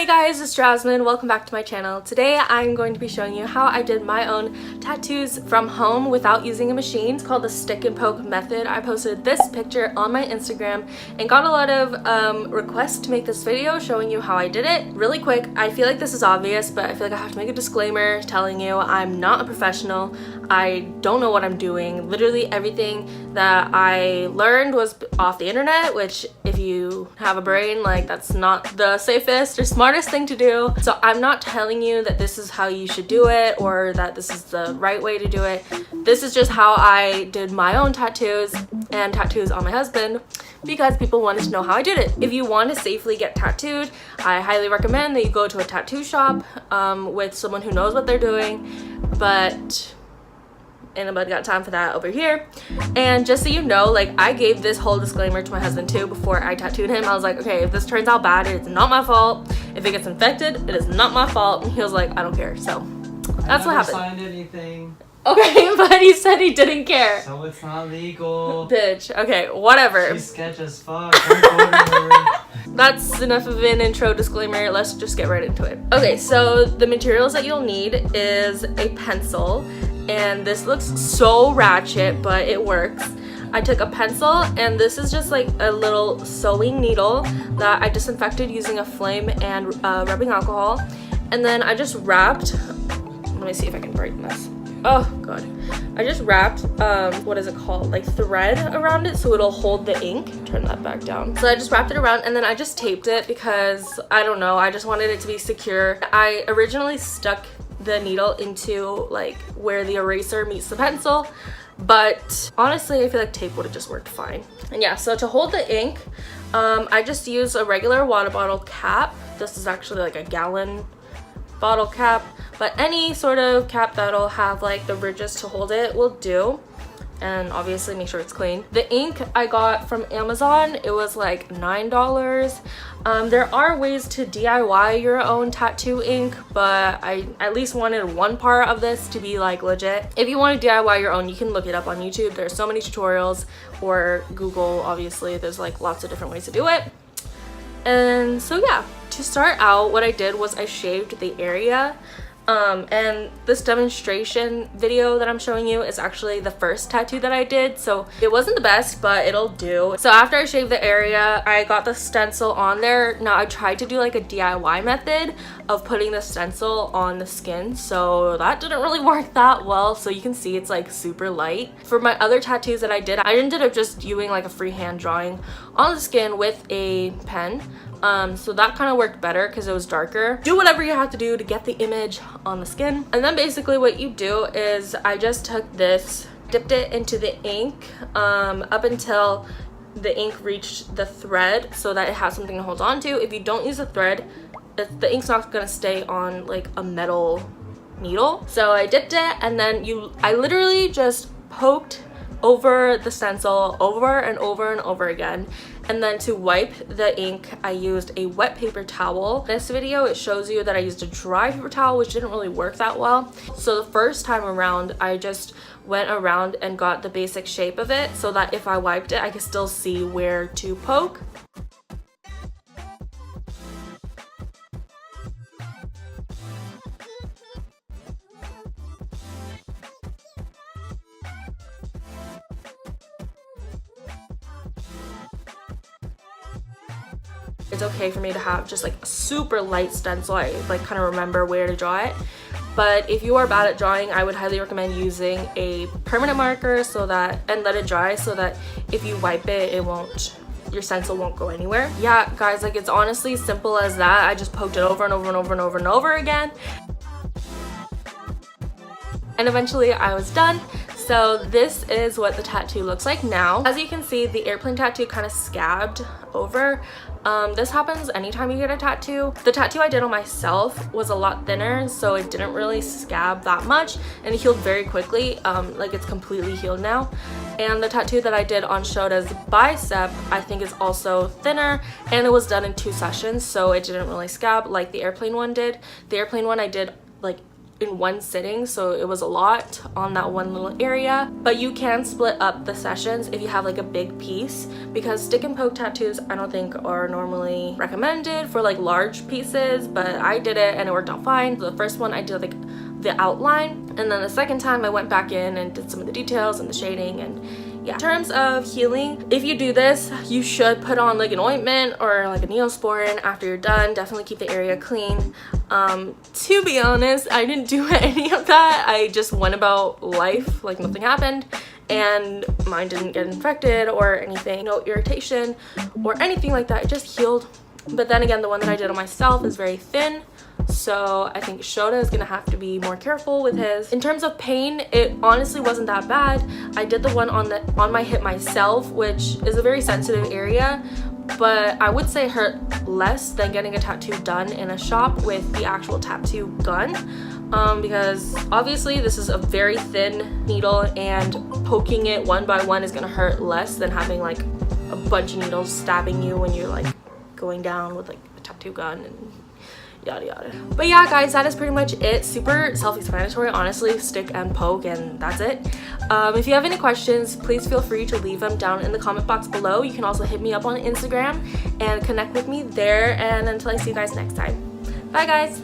Hey guys, it's Jasmine. Welcome back to my channel. Today I'm going to be showing you how I did my own tattoos from home without using a machine. It's called the stick and poke method. I posted this picture on my Instagram and got a lot of requests to make this video showing you how I did it. Really quick, I feel like this is obvious, but I feel like I have to make a disclaimer telling you I'm not a professional. I don't know what I'm doing. Literally everything that I learned was off the internet, which if you have a brain, like that's not the safest or smartest thing to do. So I'm not telling you that this is how you should do it or that this is the right way to do it. This is just how I did my own tattoos and tattoos on my husband because people wanted to know how I did it. If you want to safely get tattooed, I highly recommend that you go to a tattoo shop with someone who knows what they're doing, but ain't nobody got time for that over here. And just so you know, like I gave this whole disclaimer to my husband too before I tattooed him. I was like, okay, if this turns out bad, it's not my fault. If it gets infected, it is not my fault. And he was like, I don't care. So that's what happened. I never signed anything. Okay, but he said he didn't care. So it's not legal. Bitch. Okay, whatever. She's sketch as fuck. That's enough of an intro disclaimer. Let's just get right into it. Okay, so the materials that you'll need is a pencil. And this looks so ratchet, but it works. I took a pencil, and this is just like a little sewing needle that I disinfected using a flame and rubbing alcohol. And then I just wrapped, let me see if I can brighten this. Oh god. I just wrapped, what is it called? Like thread around it so it'll hold the ink. Turn that back down. So I just wrapped it around and then I just taped it because, I don't know, I just wanted it to be secure. I originally stuck the needle into like where the eraser meets the pencil, but honestly I feel like tape would have just worked fine. And yeah, so to hold the ink, I just use a regular water bottle cap. This is actually like a gallon bottle cap, but any sort of cap that'll have like the ridges to hold it will do. And obviously make sure it's clean. The ink I got from Amazon, it was like $9. There are ways to DIY your own tattoo ink, but I at least wanted one part of this to be like legit. If you want to DIY your own, you can look it up on YouTube. There's so many tutorials, or Google, obviously. There's like lots of different ways to do it. And so yeah, to start out, what I did was I shaved the area. And this demonstration video that I'm showing you is actually the first tattoo that I did, so it wasn't the best, but it'll do. So after I shaved the area, I got the stencil on there. Now I tried to do like a DIY method of putting the stencil on the skin, so that didn't really work that well. So you can see it's like super light. For my other tattoos that I ended up just doing like a freehand drawing on the skin with a pen. So that kind of worked better because it was darker. Do whatever you have to do to get the image on the skin. And then basically what you do is I just took this, dipped it into the ink up until the ink reached the thread so that it has something to hold on to. If you don't use a thread, the ink's not gonna stay on like a metal needle. So I dipped it, and then I literally just poked over the stencil over and over and over again. And then to wipe the ink, I used a wet paper towel. This video, it shows you that I used a dry paper towel, which didn't really work that well. So the first time around, I just went around and got the basic shape of it so that if I wiped it, I could still see where to poke. It's okay for me to have just like a super light stencil. I like kind of remember where to draw it. But if you are bad at drawing, I would highly recommend using a permanent marker and let it dry so that if you wipe it, your stencil won't go anywhere. Yeah, guys, like it's honestly simple as that. I just poked it over and over and over and over and over again. And eventually I was done. So this is what the tattoo looks like now. As you can see, the airplane tattoo kind of scabbed over. This happens anytime you get a tattoo. The tattoo I did on myself was a lot thinner, so it didn't really scab that much, and it healed very quickly. Like it's completely healed now. And the tattoo that I did on Shoda's bicep, I think is also thinner, and it was done in 2 sessions, so it didn't really scab like the airplane one did. The airplane one I did like in one sitting, so it was a lot on that one little area. But you can split up the sessions if you have like a big piece, because stick and poke tattoos I don't think are normally recommended for like large pieces, but I did it and it worked out fine. The first one I did like the outline, and then the second time I went back in and did some of the details and the shading. And yeah, in terms of healing, if you do this, you should put on like an ointment or like a Neosporin after you're done. Definitely keep the area clean. To be honest, I didn't do any of that. I just went about life like nothing happened, and mine didn't get infected or anything, no irritation or anything like that. It just healed. But then again, the one that I did on myself is very thin, so I think Shota is gonna have to be more careful with his. In terms of pain, it honestly wasn't that bad. I did the one on my hip myself, which is a very sensitive area, but I would say it hurt less than getting a tattoo done in a shop with the actual tattoo gun, because obviously this is a very thin needle, and poking it one by one is gonna hurt less than having like a bunch of needles stabbing you when you're like going down with like a tattoo gun and yada yada. But yeah guys, that is pretty much it. Super self-explanatory, honestly. Stick and poke, and that's it. If you have any questions, please feel free to leave them down in the comment box below. You can also hit me up on Instagram and connect with me there. And until I see you guys next time, bye guys.